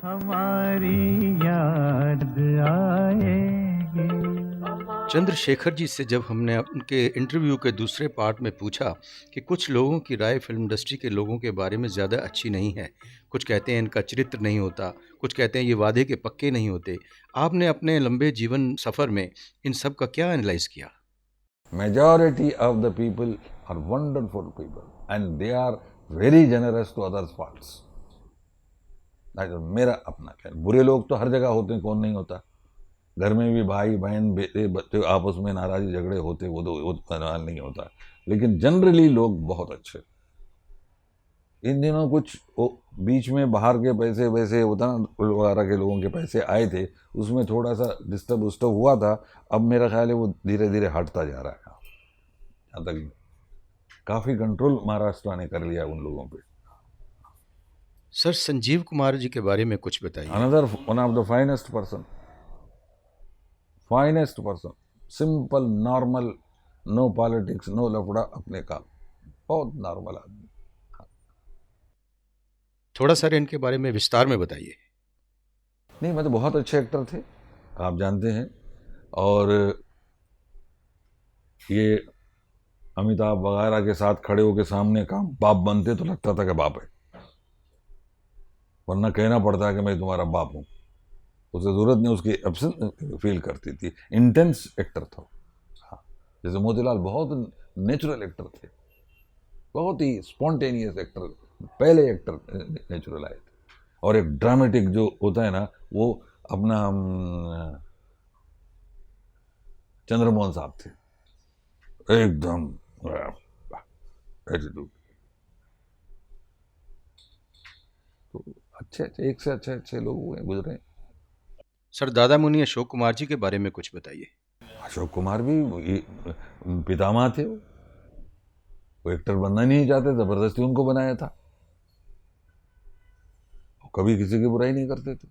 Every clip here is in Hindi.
हमारी याद आएगी। चंद्रशेखर जी से जब हमने उनके इंटरव्यू के दूसरे पार्ट में पूछा कि कुछ लोगों की राय फिल्म इंडस्ट्री के लोगों के बारे में ज़्यादा अच्छी नहीं है, कुछ कहते हैं इनका चरित्र नहीं होता, कुछ कहते हैं ये वादे के पक्के नहीं होते, आपने अपने लंबे जीवन सफ़र में इन सब का क्या एनालाइज किया? Majority of the people are wonderful people and they are very generous to others' faults. मेरा अपना कहना, बुरे लोग तो हर जगह होते हैं, कौन नहीं होता। घर में भी भाई बहन बेटे बच्चे आपस में नाराजी झगड़े होते, वो तो सवाल नहीं होता, लेकिन जनरली लोग बहुत अच्छे। इन दिनों कुछ बीच में बाहर के पैसे वैसे होता ना, वगैरह के लोगों के पैसे आए थे, उसमें थोड़ा सा डिस्टर्ब हुआ था। अब मेरा ख्याल है वो धीरे धीरे हटता जा रहा है। यहाँ तक काफ़ी कंट्रोल महाराष्ट्र ने कर लिया उन लोगों पे। सर, संजीव कुमार जी के बारे में कुछ बताइए। Another one of the finest person, simple normal, no politics, no लफड़ा, अपने काम, बहुत नॉर्मल आदमी। थोड़ा सर इनके बारे में विस्तार में बताइए। नहीं, मैं तो बहुत अच्छे एक्टर थे, आप जानते हैं। और ये अमिताभ वगैरह के साथ खड़े होकर सामने काम बाप बनते तो लगता था कि बाप है, वरना कहना पड़ता है कि मैं तुम्हारा बाप हूँ। उसे जरूरत नहीं, उसकी एब्सेंस फील करती थी। इंटेंस एक्टर था। हाँ, जैसे मोतीलाल बहुत नेचुरल एक्टर थे, बहुत ही स्पॉन्टेनियस एक्टर, पहले एक्टर नेचुरल आए थे। और एक ड्रामेटिक जो होता है ना, वो अपना चंद्रमोहन साहब थे, एकदम एटीट्यूड। तो अच्छे अच्छे, एक से अच्छे अच्छे लोग हुए गुजरे। सर, दादा मुनि अशोक कुमार जी के बारे में कुछ बताइए। अशोक कुमार भी पितामह थे। वो एक्टर बनना नहीं चाहते, जबरदस्ती उनको बनाया था। कभी किसी की बुराई नहीं करते थे।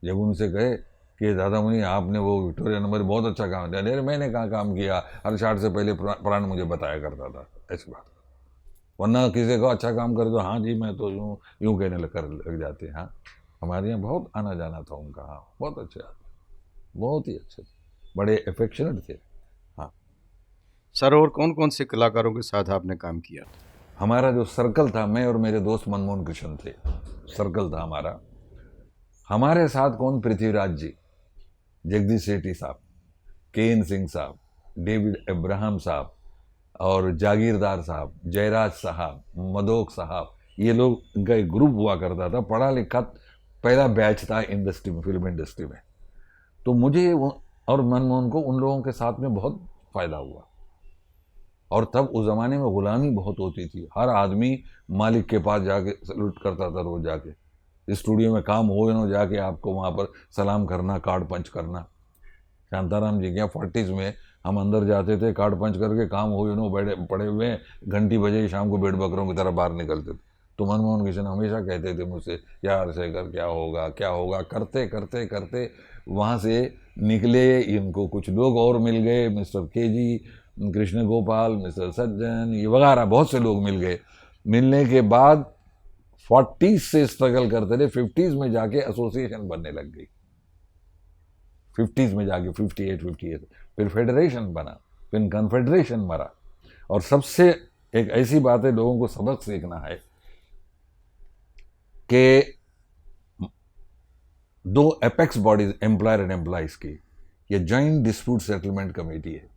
जब उनसे कहे कि दादा मुनि आपने वो विक्टोरिया नंबर बहुत अच्छा काम किया, अरे मैंने कहाँ काम किया, हर शाट से पहले प्राण मुझे बताया करता था, ऐसी बात। वरना किसी को अच्छा काम कर दो, हाँ जी मैं तो यूँ यूँ कहने लग जाते हैं। हाँ, हमारे यहाँ बहुत आना जाना था उनका। हाँ, बहुत अच्छे आदमी, बहुत ही अच्छे थे, बड़े एफेक्शनेट थे। हाँ सर, और कौन कौन से कलाकारों के साथ आपने काम किया? हमारा जो सर्कल था, मैं और मेरे दोस्त मनमोहन कृष्ण थे, सर्कल था हमारा। हमारे साथ कौन, पृथ्वीराज जी, जगदीश सेठी साहब, के.एन. सिंह साहब, डेविड अब्राहम साहब, और जागीरदार साहब, जयराज साहब, मदोक साहब, ये लोग, इनका एक ग्रुप हुआ करता था, पढ़ा लिखा पहला बैच था इंडस्ट्री में, फिल्म इंडस्ट्री में। तो मुझे और मनमोहन को उन लोगों के साथ में बहुत फायदा हुआ। और तब उस जमाने में गुलामी बहुत होती थी, हर आदमी मालिक के पास जाके सल्यूट करता था, रोज जाके स्टूडियो में काम हो ना, जाके आपको वहाँ पर सलाम करना, कार्ड पंच करना। शांताराम जी के 40s में हम अंदर जाते थे, कार्ड पंच करके काम हो नो, बैठे पड़े हुए, घंटी बजे शाम को भेड़ बकरों की तरह बाहर निकलते थे। तो मनमोहन कृष्ण हमेशा कहते थे मुझसे, यार शेखर क्या होगा क्या होगा, करते करते करते वहाँ से निकले। इनको कुछ लोग और मिल गए, mister KG, Krishna Gopal, mister Sajjan, ये वगैरह बहुत से लोग मिल गए। मिलने के बाद 40s से स्ट्रगल करते रहे, 50s में जाके एसोसिएशन बनने लग गई। 50s में जाके 58 फिर फेडरेशन बना, फिर कन्फेडरेशन मरा। और सबसे एक ऐसी बात है, लोगों को सबक सीखना है कि दो apex bodies, employer and employees की, ये जॉइंट डिस्प्यूट सेटलमेंट कमेटी है।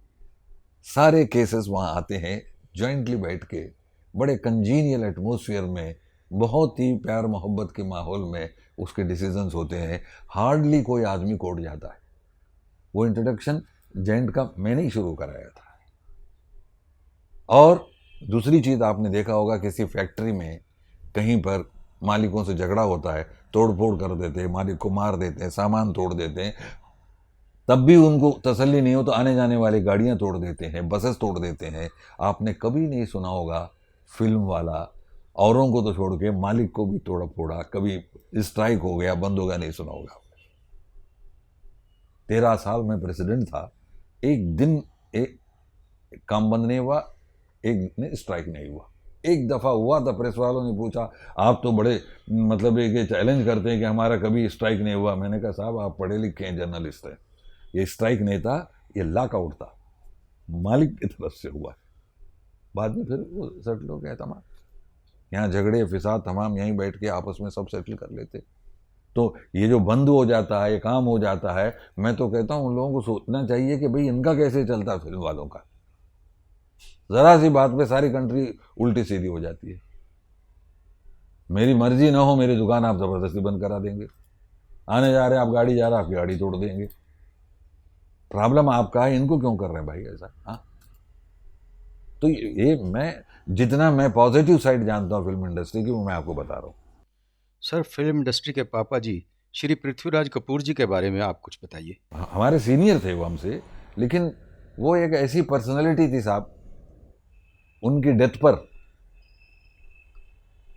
सारे केसेस वहाँ आते हैं जॉइंटली बैठ के, बड़े कंजीनियल एटमोसफियर में, बहुत ही प्यार मोहब्बत के माहौल में उसके डिसीजंस होते हैं। हार्डली कोई आदमी कोर्ट जाता है। वो इंट्रोडक्शन जॉइंट का मैंने ही शुरू कराया था। और दूसरी चीज़ आपने देखा होगा, किसी फैक्ट्री में कहीं पर मालिकों से झगड़ा होता है, तोड़ फोड़ कर देते हैं, मालिक को मार देते हैं, सामान तोड़ देते हैं, तब भी उनको तसल्ली नहीं हो तो आने जाने वाली गाड़ियां तोड़ देते हैं, बसेस तोड़ देते हैं। आपने कभी नहीं सुना होगा फिल्म वाला औरों को तो छोड़ के मालिक को भी तोड़ा फोड़ा, कभी स्ट्राइक हो गया, बंद हो गया, नहीं सुना होगा। 13 साल में प्रेसिडेंट था, एक दिन एक काम बंद नहीं हुआ, एक दिन स्ट्राइक नहीं हुआ। एक दफ़ा हुआ था, प्रेस वालों ने पूछा आप तो बड़े मतलब ये चैलेंज करते हैं कि हमारा कभी स्ट्राइक नहीं हुआ। मैंने कहा साहब आप पढ़े लिखे हैं, जर्नलिस्ट हैं, ये स्ट्राइक नहीं था, ये लॉकआउट था, मालिक की तरफ से हुआ। बाद में फिर वो सेटल हो गया तमाम। यहाँ झगड़े फिसाद तमाम यहीं बैठ के आपस में सब सेटल कर लेते। तो ये जो बंद हो जाता है, ये काम हो जाता है, मैं तो कहता हूँ उन लोगों को सोचना चाहिए कि भाई इनका कैसे चलता है फिल्म वालों का। ज़रा सी बात पे सारी कंट्री उल्टी सीधी हो जाती है। मेरी मर्जी ना हो मेरी दुकान आप ज़बरदस्ती बंद करा देंगे, आने जा रहे आप गाड़ी जा रहा आपकी गाड़ी तोड़ देंगे। प्रॉब्लम आपका है, इनको क्यों कर रहे हैं भाई ऐसा? हाँ, तो ये जितना मैं पॉजिटिव साइड जानता हूँ फिल्म इंडस्ट्री की वो मैं आपको बता रहा हूँ। सर, फिल्म इंडस्ट्री के पापा जी श्री पृथ्वीराज कपूर जी के बारे में आप कुछ बताइए। हमारे सीनियर थे वो हमसे, लेकिन वो एक ऐसी पर्सनालिटी थी साहब, उनकी डेथ पर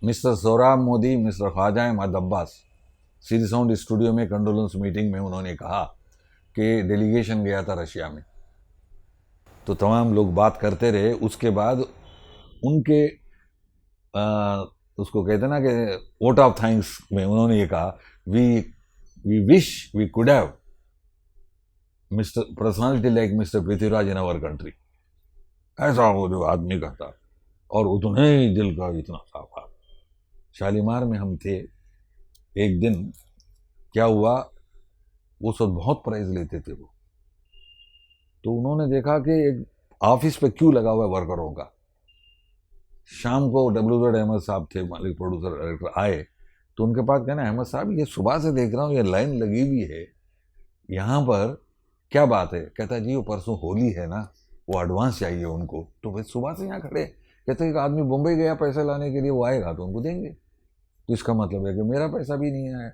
मिस्टर सोहराब मोदी, मिस्टर ख्वाजा अहमद अब्बास सीरी साउंड स्टूडियो में कंडोलेंस मीटिंग में उन्होंने कहा कि डेलीगेशन गया था रशिया में, तो तमाम लोग बात करते रहे। उसके बाद उनके उसको कहते ना कि वोट ऑफ थैंक्स में उन्होंने ये कहा, we wish we could have mister personality like mister Prithviraj in our country. ऐसा वो जो आदमी का था, और उतने ही दिल का इतना साफ। शालीमार में हम थे एक दिन, क्या हुआ, वो सब बहुत प्राइज लेते थे वो, तो उन्होंने देखा कि एक ऑफिस पे क्यों लगा हुआ है वर्करों का। शाम को WZ अहमद साहब थे मालिक, प्रोड्यूसर डायरेक्टर, आए तो उनके पास कहना, अहमद साहब ये सुबह से देख रहा हूँ ये लाइन लगी हुई है यहाँ पर, क्या बात है? कहता जी वो परसों होली है ना, वो एडवांस चाहिए उनको, तो भाई सुबह से यहाँ खड़े। कहते एक आदमी मुंबई गया पैसे लाने के लिए, वो आएगा तो उनको देंगे, तो इसका मतलब है कि मेरा पैसा भी नहीं आया।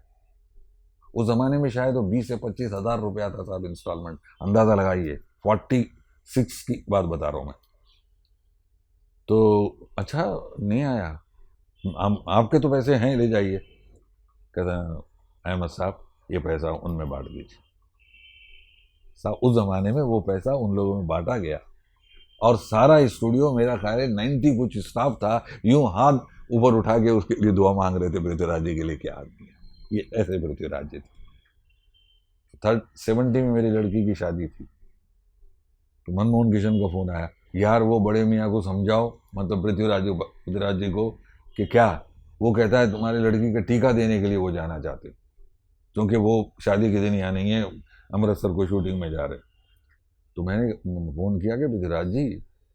उस ज़माने में शायद वो 20 से 25 हज़ार रुपया था साहब इंस्टॉलमेंट, अंदाज़ा लगाइए, 46 की बात बता रहा हूँ मैं। तो अच्छा नहीं आया, हम आपके तो पैसे हैं, ले जाइए। कहता अहमद साहब ये पैसा उनमें बांट दीजिए। साहब उस ज़माने में वो पैसा उन लोगों में बांटा गया, और सारा स्टूडियो, मेरा ख्याल है 90 कुछ स्टाफ था, यूं हाथ ऊपर उठा के उसके लिए दुआ मांग रहे थे, पृथ्वीराज जी के लिए क्या आदमी है ये, ऐसे पृथ्वीराज जी थे। 70 में मेरी लड़की की शादी थी, तो मनमोहन किशन का फ़ोन आया, यार वो बड़े मियाँ को समझाओ, मतलब पृथ्वीराज जी को, कि क्या, वो कहता है तुम्हारी लड़की का टीका देने के लिए वो जाना चाहते, क्योंकि वो शादी के दिन यहाँ नहीं है, अमृतसर को शूटिंग में जा रहे। तो मैंने फ़ोन किया कि पृथ्वीराज जी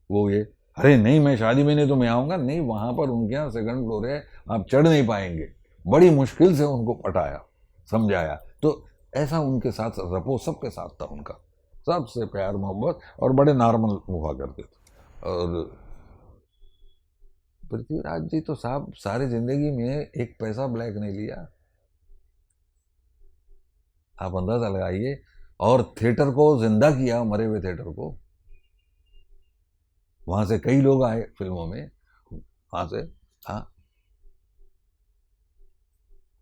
वो ये, अरे नहीं मैं शादी में नहीं तो मैं आऊँगा। नहीं, वहाँ पर उनके यहाँ 2nd फ्लोर है, आप चढ़ नहीं पाएंगे। बड़ी मुश्किल से उनको पटाया, समझाया। तो ऐसा उनके साथ रपो सबके साथ था उनका, सबसे प्यार मोहब्बत, और बड़े नॉर्मल हुआ करते थे। और पृथ्वीराज जी तो साहब सारी जिंदगी में एक पैसा ब्लैक नहीं लिया, आप अंदाजा लगाइए। और थिएटर को जिंदा किया, मरे हुए थिएटर को। वहां से कई लोग आए फिल्मों में, वहां से। हाँ,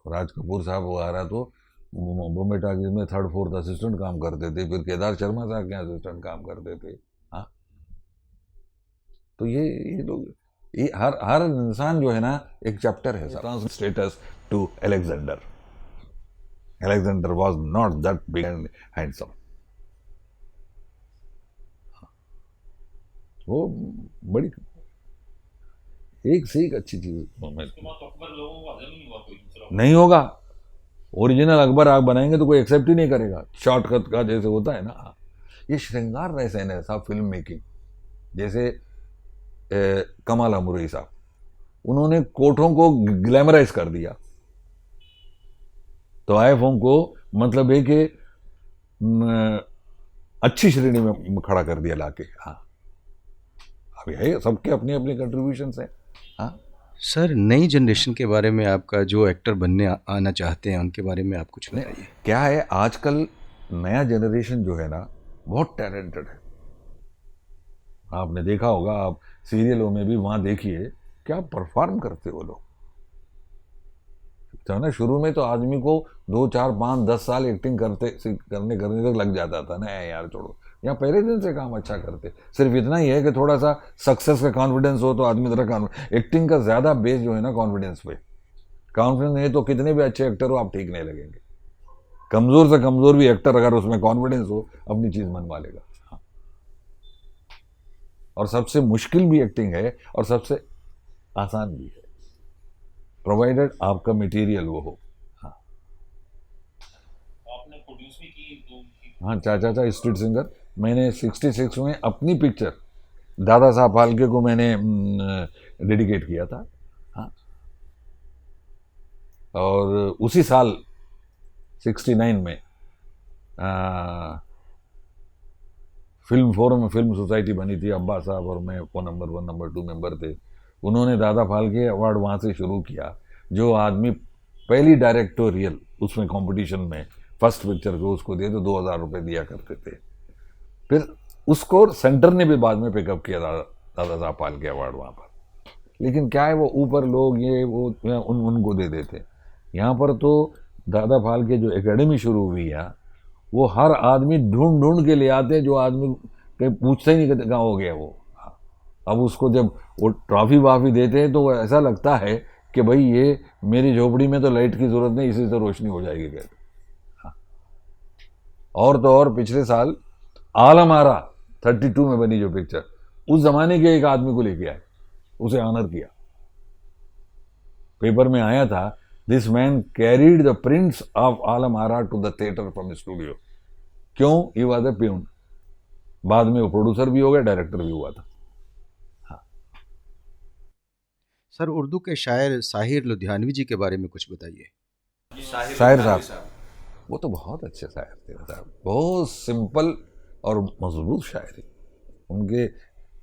राज कपूर साहब वो आ रहा तो बॉम्बे टाकीज में 3rd 4th असिस्टेंट काम करते थे, फिर केदार शर्मा साहब के असिस्टेंट काम करते थे। हाँ, तो ये लोग, ये हर इंसान जो है ना एक चैप्टर है। Status to Alexander was not that big and handsome. वो बड़ी एक से एक अच्छी चीज नहीं होगा। ओरिजिनल अकबर आग बनाएंगे तो कोई एक्सेप्ट ही नहीं करेगा, शॉर्टकट का जैसे होता है ना। ये श्रृंगार रसन है साहब फिल्म मेकिंग। जैसे कमाल अमरुई साहब, उन्होंने कोठों को ग्लैमराइज कर दिया, तो आईएफओम को मतलब है कि अच्छी श्रेणी में खड़ा कर दिया लाके। हाँ, अब है सबके अपनी अपनी कंट्रीब्यूशन है। हाँ सर, नई जनरेशन के बारे में आपका, जो एक्टर बनने आना चाहते हैं उनके बारे में आप कुछ बताइए। क्या है, आजकल नया जनरेशन जो है ना बहुत टैलेंटेड है। आपने देखा होगा, आप सीरियलों में भी वहाँ देखिए क्या परफॉर्म करते वो लोग। तो ना शुरू में तो आदमी को 2 4 5 10 साल एक्टिंग करने तक लग जाता था ना, यार छोड़ो यहाँ पहले दिन से काम अच्छा करते। सिर्फ इतना ही है कि थोड़ा सा सक्सेस का कॉन्फिडेंस हो तो आदमी तरह कॉन्फिडेंस। एक्टिंग का ज़्यादा बेस जो है ना कॉन्फिडेंस पे, कॉन्फिडेंस नहीं तो कितने भी अच्छे एक्टर हो आप ठीक नहीं लगेंगे। कमज़ोर से कमज़ोर भी एक्टर अगर उसमें कॉन्फिडेंस हो अपनी चीज़ मनवा लेगा। हाँ। और सबसे मुश्किल भी एक्टिंग है और सबसे आसान भी है, प्रोवाइडेड आपका मटेरियल वो हो। हाँ, आपने प्रोड्यूस भी की हाँ, चाचा स्ट्रीट सिंगर मैंने 66 में अपनी पिक्चर दादा साहब फाल्के को मैंने डेडिकेट किया था। हाँ, और उसी साल 69 में फिल्म फोरम में फिल्म सोसाइटी बनी थी, अब्बा साहब और मैं वो नंबर 1 नंबर 2 मेंबर थे। उन्होंने दादा फाल्के अवार्ड वहाँ से शुरू किया। जो आदमी पहली डायरेक्टोरियल उसमें कंपटीशन में फर्स्ट पिक्चर जो उसको दिए तो 2000 रुपये दिया करते थे। फिर उसको सेंटर ने भी बाद में पिकअप किया दादा साहब फाल्के अवार्ड वहाँ पर। लेकिन क्या है वो ऊपर लोग ये वो उनको दे देते। यहाँ पर तो दादा फाल्के जो एकेडमी शुरू हुई है वो हर आदमी ढूंढ ढूंढ के ले आते हैं, जो आदमी कहीं पूछते ही नहीं कहाँ हो गया वो। अब उसको जब वो ट्रॉफी वाफी देते हैं तो वो ऐसा लगता है कि भाई ये मेरी झोपड़ी में तो लाइट की ज़रूरत नहीं, इसी से रोशनी हो जाएगी कहते। हाँ। और तो और पिछले साल आलम आरा 32 में बनी जो पिक्चर, उस जमाने के एक आदमी को लेके आए, उसे ऑनर किया। पेपर में आया था, this man carried the prince of Alam Ara to the theatre from studio. क्यों? He was a peon. बाद में वो प्रोड्यूसर भी हो गया, डायरेक्टर भी हुआ था। सर, उर्दू के शायर साहिर लुधियानवी जी के बारे में कुछ बताइए। शायर साहब वो तो बहुत अच्छे शायर थे साहब, बहुत सिंपल और मजबूत शायरी। उनके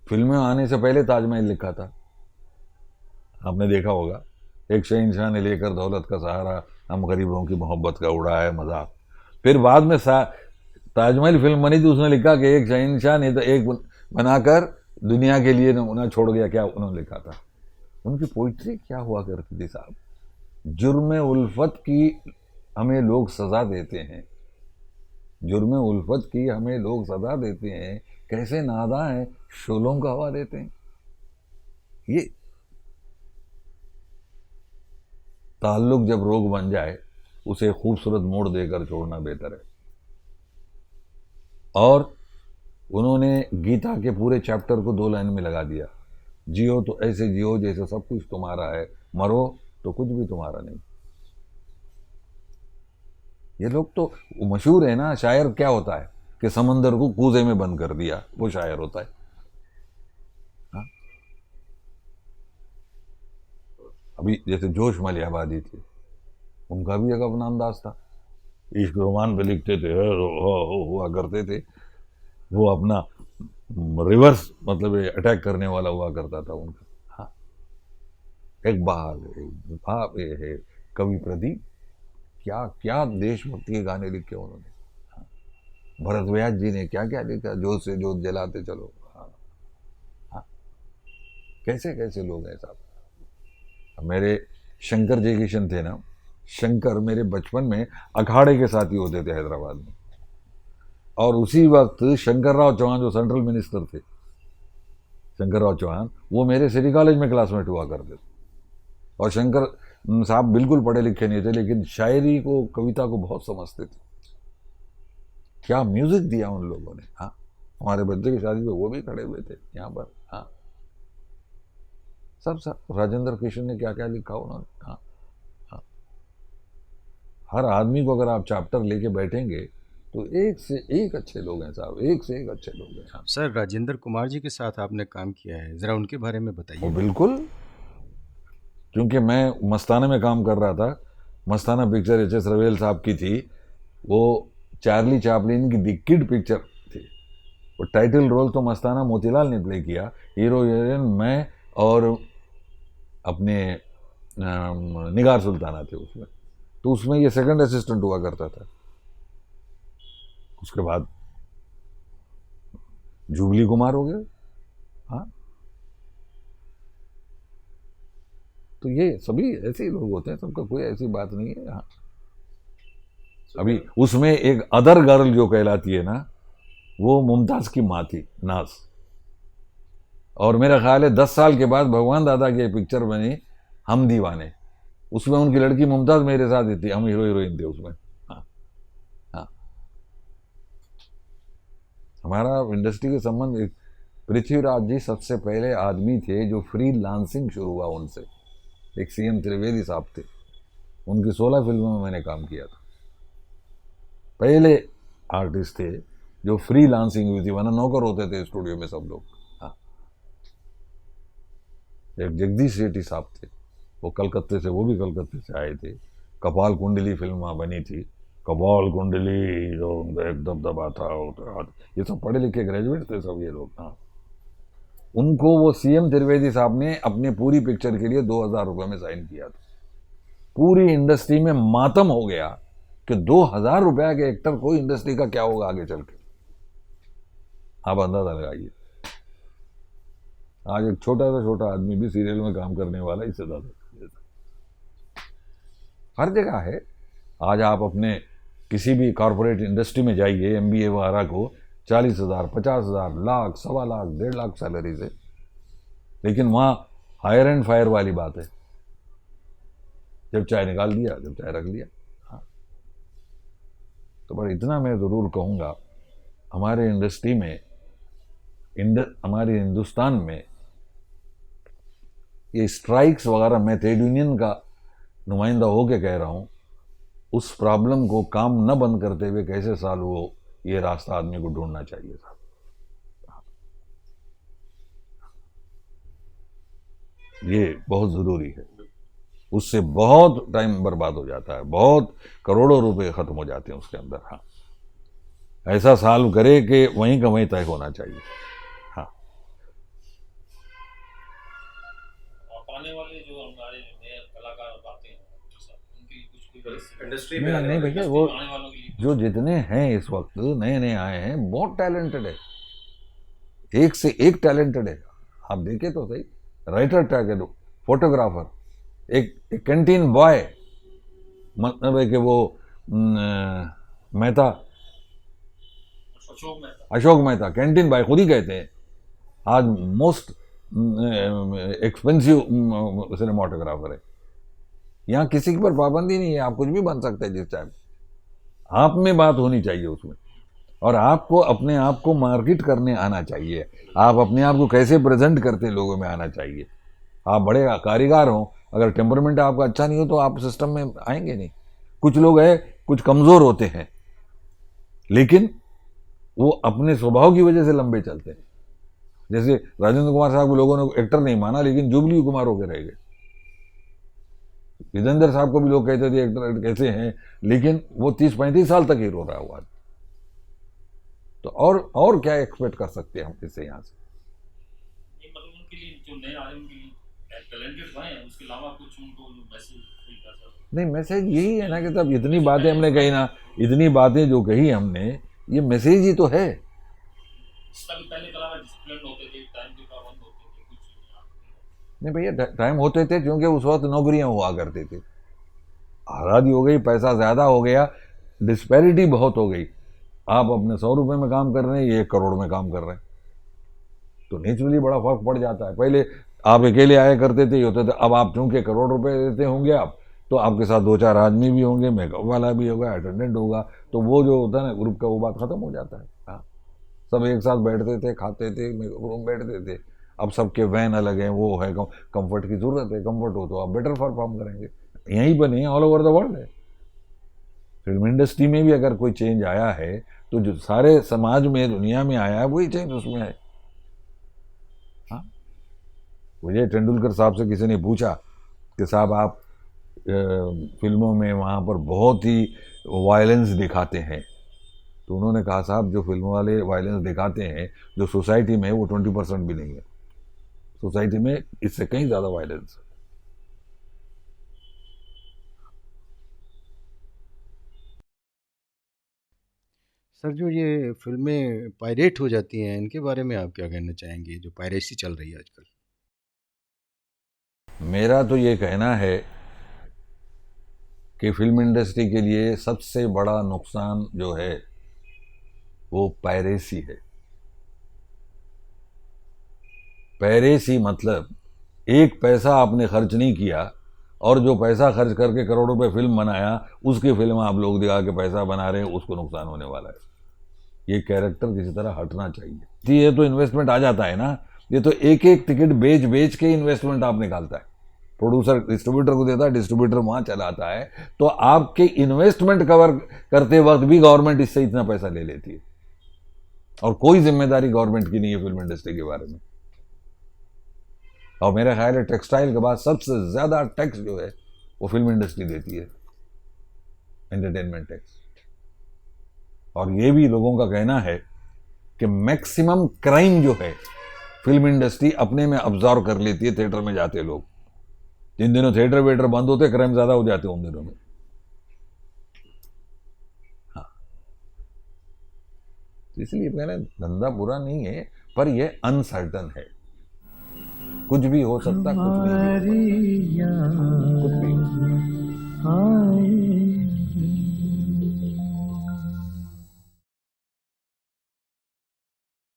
फिल्में आने से पहले ताजमहल लिखा था, आपने देखा होगा। एक शहंशाह ने लेकर दौलत का सहारा, हम गरीबों की मोहब्बत का उड़ाया मजाक। फिर बाद में ताजमहल फिल्म बनी थी, उसने लिखा कि एक शहंशाह ने तो एक बनाकर दुनिया के लिए उन्हें छोड़ गया। क्या उन्होंने लिखा था? उनकी पोइट्री क्या हुआ करती थी साहब, जुर्म उल्फत की हमें लोग सजा देते हैं, जुर्म उल्फत की हमें लोग सजा देते हैं, कैसे नादा हैं शोलों का हवा देते हैं। ये ताल्लुक जब रोग बन जाए उसे खूबसूरत मोड़ देकर छोड़ना बेहतर है। और उन्होंने गीता के पूरे चैप्टर को 2 लाइन में लगा दिया, जियो तो ऐसे जियो जैसे सब कुछ तुम्हारा है, मरो तो कुछ भी तुम्हारा नहीं। ये लोग तो मशहूर है ना, शायर क्या होता है कि समंदर को कूजे में बंद कर दिया, वो शायर होता है। हाँ? अभी जैसे जोश मलिहाबादी थे, उनका भी एक अपना अंदाज था, इश्क रोमान पे लिखते थे, हुआ करते थे। वो अपना रिवर्स मतलब अटैक करने वाला हुआ करता था उनका। हाँ, एक भाव है कवि प्रदीप, क्या क्या देशभक्ति के गाने लिखे उन्होंने। हाँ। भरद्वाज जी ने क्या क्या लिखा, जोत से जोत जलाते चलो। हाँ, हाँ, कैसे कैसे लोग हैं साहब। मेरे शंकर जयकिशन थे ना, शंकर मेरे बचपन में अखाड़े के साथी होते थे हैदराबाद में। और उसी वक्त शंकर राव चौहान जो सेंट्रल मिनिस्टर थे, शंकर राव चौहान, वो मेरे सिटी कॉलेज में क्लासमेट हुआ करते थे। और शंकर साहब बिल्कुल पढ़े लिखे नहीं थे, लेकिन शायरी को कविता को बहुत समझते थे। क्या म्यूजिक दिया उन लोगों ने। हाँ, हमारे बच्चे की शादी में वो भी खड़े हुए थे यहाँ पर। हाँ, सब राजेंद्र कृष्ण ने क्या क्या लिखा उन्होंने। हाँ, हाँ, हर आदमी को अगर आप चैप्टर लेके बैठेंगे तो एक से एक अच्छे लोग हैं साहब, एक से एक अच्छे लोग हैं। हाँ। सर, राजेंद्र कुमार जी के साथ आपने काम किया है, ज़रा उनके बारे में बताइए। वो बिल्कुल, क्योंकि मैं मस्ताना में काम कर रहा था। मस्ताना पिक्चर एच.एस. रवेल साहब की थी, वो चार्ली चैपलिन की द किड पिक्चर थी। वो टाइटल रोल तो मस्ताना मोतीलाल ने प्ले किया, हीरो हीरोइन मैं और अपने निगार सुल्ताना थे उसमें। तो उसमें ये सेकंड असिस्टेंट हुआ करता था। उसके बाद जुबली कुमार हो गए। हाँ, तो ये सभी ऐसे ही लोग होते हैं, सबका कोई ऐसी बात नहीं है। हाँ, अभी उसमें एक अदर गर्ल जो कहलाती है ना, वो मुमताज़ की माँ थी, नाज। और मेरा ख्याल है 10 साल के बाद भगवान दादा की एक पिक्चर बनी हम दीवाने, उसमें उनकी लड़की मुमताज़ मेरे साथ ही थी, हम हीरो हीरोइन थे उसमें। हाँ हाँ, हमारा इंडस्ट्री के संबंध पृथ्वीराज जी सबसे पहले आदमी थे जो फ्री लांसिंग शुरू हुआ उनसे। एक सीएम त्रिवेदी साहब थे, उनकी 16 फिल्मों में मैंने काम किया था। पहले आर्टिस्ट थे जो फ्री लांसिंग हुई थी, वरना नौकर होते थे स्टूडियो में सब लोग। हाँ, एक जगदीश सेठी साहब थे, वो कलकत्ते से, वो भी कलकत्ते से आए थे। कपाल कुंडली फिल्म वहाँ बनी थी, कपाल कुंडली जो एक दबदबा था, ये सब पढ़े लिखे ग्रेजुएट थे सब ये लोग। हाँ, उनको वो सीएम त्रिवेदी साहब ने अपनी पूरी पिक्चर के लिए 2000 रुपये में साइन किया था। पूरी इंडस्ट्री में मातम हो गया कि 2000 रुपया के एक्टर को इंडस्ट्री का क्या होगा आगे चल के, आप अंदाजा लगाइए। आज एक छोटा सा छोटा आदमी भी सीरियल में काम करने वाला इससे ज्यादा हर जगह है। आज आप अपने किसी भी कॉरपोरेट इंडस्ट्री में जाइए, एमबीए वगैरह को 40,000, 50,000, लाख, 1.25 लाख, 1.5 लाख सैलरी से, लेकिन वहाँ हायर एंड फायर वाली बात है, जब चाय निकाल दिया, जब चाय रख लिया। हाँ, तो पर इतना मैं ज़रूर कहूँगा, हमारे इंडस्ट्री में, हमारे हिंदुस्तान में ये स्ट्राइक्स वगैरह, मैं ट्रेड यूनियन का नुमाइंदा हो के कह रहा हूँ, उस प्रॉब्लम को काम न बंद करते हुए कैसे सॉल्व हो, ये रास्ता आदमी को ढूंढना चाहिए था। ये बहुत ज़रूरी है, उससे बहुत टाइम बर्बाद हो जाता है, बहुत करोड़ों रुपए खत्म हो जाते हैं उसके अंदर। हाँ, ऐसा सॉल्व करे कि वहीं का वहीं तय होना चाहिए। हाँ, आने वाले जो हमारे नए कलाकार आते हैं, उनके लिए कुछ इंडस्ट्री नहीं नहीं भैया, वो जो जितने हैं इस वक्त नए नए आए हैं, बहुत टैलेंटेड है, एक से एक टैलेंटेड है। आप देखें तो सही, राइटर टैग, फोटोग्राफर, एक कैंटीन बॉय, मतलब है कि वो मेहता, अशोक मेहता कैंटीन बॉय खुद ही कहते हैं, आज मोस्ट एक्सपेंसिव सिनेमाटोग्राफर है। यहाँ किसी पर पाबंदी नहीं है, आप कुछ भी बन सकते हैं जिस टाइम, आप में बात होनी चाहिए उसमें, और आपको अपने आप को मार्केट करने आना चाहिए, आप अपने आप को कैसे प्रेजेंट करते लोगों में आना चाहिए। आप बड़े कारीगर हो, अगर टेम्परमेंट आपका अच्छा नहीं हो तो आप सिस्टम में आएंगे नहीं। कुछ लोग हैं, कुछ कमज़ोर होते हैं, लेकिन वो अपने स्वभाव की वजह से लंबे चलते हैं। जैसे राजेंद्र कुमार साहब को लोगों ने एक्टर नहीं माना, लेकिन जुबली कुमार होकर रह गए। विजेंद्र साहब को भी लोग कहते थे एक्टर कैसे हैं, लेकिन वो 30-35 साल तक हीरो रहा हुआ। तो और क्या एक्सपेक्ट कर सकते हैं हम इससे यहाँ से? मतलब उनके लिए जो नए आ रहे हैं उनके लिए टैलेंटेड हैं, उसके अलावा कुछ उनको मैसेज कर सकते? नहीं, मैसेज यही है ना कि तब इतनी बातें हमने कही ना, इतनी बातें जो कही हमने, ये मैसेज ही तो है। पहले कलाकार डिसिप्लिन होते थे, टाइम के पाबंद होते थे, कुछ नहीं भैया, टाइम होते थे क्योंकि उस वक्त नौकरियां हुआ करती थी, आज़ादी हो गई, पैसा ज़्यादा हो गया, डिस्पैरिटी बहुत हो गई। आप अपने 100 रुपये में काम कर रहे हैं, ये 1 करोड़ में काम कर रहे हैं, तो नेचुरली बड़ा फर्क पड़ जाता है। पहले आप अकेले आया करते थे, ये होता था। अब आप चूंकि करोड़ रुपए देते होंगे आप, तो आपके साथ 2-4 आदमी भी होंगे, मेकअप वाला भी होगा, अटेंडेंट होगा, तो वो जो होता है ना ग्रुप का, वो बात खत्म हो जाता है। हाँ, सब एक साथ बैठते थे, खाते थे, मेकअप रूम बैठते थे। अब सबके वैन अलग हैं, वो है, कंफर्ट की जरूरत है, कंफर्ट हो तो आप बेटर परफॉर्म करेंगे। यहीं पर नहीं, ऑल ओवर द वर्ल्ड है। फिल्म इंडस्ट्री में भी अगर कोई चेंज आया है तो जो सारे समाज में, दुनिया में आया है, वही चेंज उसमें है। हाँ, विजय तेंदुलकर साहब से किसी ने पूछा कि साहब आप फिल्मों में वहाँ पर बहुत ही वायलेंस दिखाते हैं, तो उन्होंने कहा साहब जो फिल्म वाले वायलेंस दिखाते हैं, जो सोसाइटी में है वो 20% भी नहीं है। सोसाइटी में इससे कहीं ज़्यादा वायलेंस है। सर, जो ये फिल्में पायरेट हो जाती हैं, इनके बारे में आप क्या कहना चाहेंगे, जो पायरेसी चल रही है आजकल? मेरा तो ये कहना है कि फिल्म इंडस्ट्री के लिए सबसे बड़ा नुकसान जो है वो पायरेसी है। पायरेसी मतलब एक पैसा आपने खर्च नहीं किया और जो पैसा खर्च करके करोड़ों रुपए फिल्म बनाया उसकी फिल्म आप लोग दिखा के पैसा बना रहे हैं, उसको नुकसान होने वाला है। ये कैरेक्टर किसी तरह हटना चाहिए। ये तो इन्वेस्टमेंट आ जाता है ना, ये तो एक एक टिकट बेच बेच के इन्वेस्टमेंट आप निकालता है। प्रोड्यूसर डिस्ट्रीब्यूटर को देता है, डिस्ट्रीब्यूटर वहां चलाता है, तो आपके इन्वेस्टमेंट कवर करते वक्त भी गवर्नमेंट इससे इतना पैसा ले लेती है और कोई जिम्मेदारी गवर्नमेंट की नहीं है फिल्म इंडस्ट्री के बारे में। और मेरा ख्याल है टेक्सटाइल के बाद सबसे ज्यादा टैक्स जो है वो फिल्म इंडस्ट्री देती है, एंटरटेनमेंट टैक्स। और ये भी लोगों का कहना है कि मैक्सिमम क्राइम जो है फिल्म इंडस्ट्री अपने में अब्जॉर्व कर लेती है। थिएटर में जाते लोग, जिन दिनों थिएटर वेटर बंद होते क्राइम ज्यादा हो जाते उन दिनों में। हाँ, तो इसलिए कहना धंधा बुरा नहीं है, पर यह अनसर्टन है, कुछ भी हो सकता, कुछ नहीं भी हो सकता, कुछ भी हो सकता।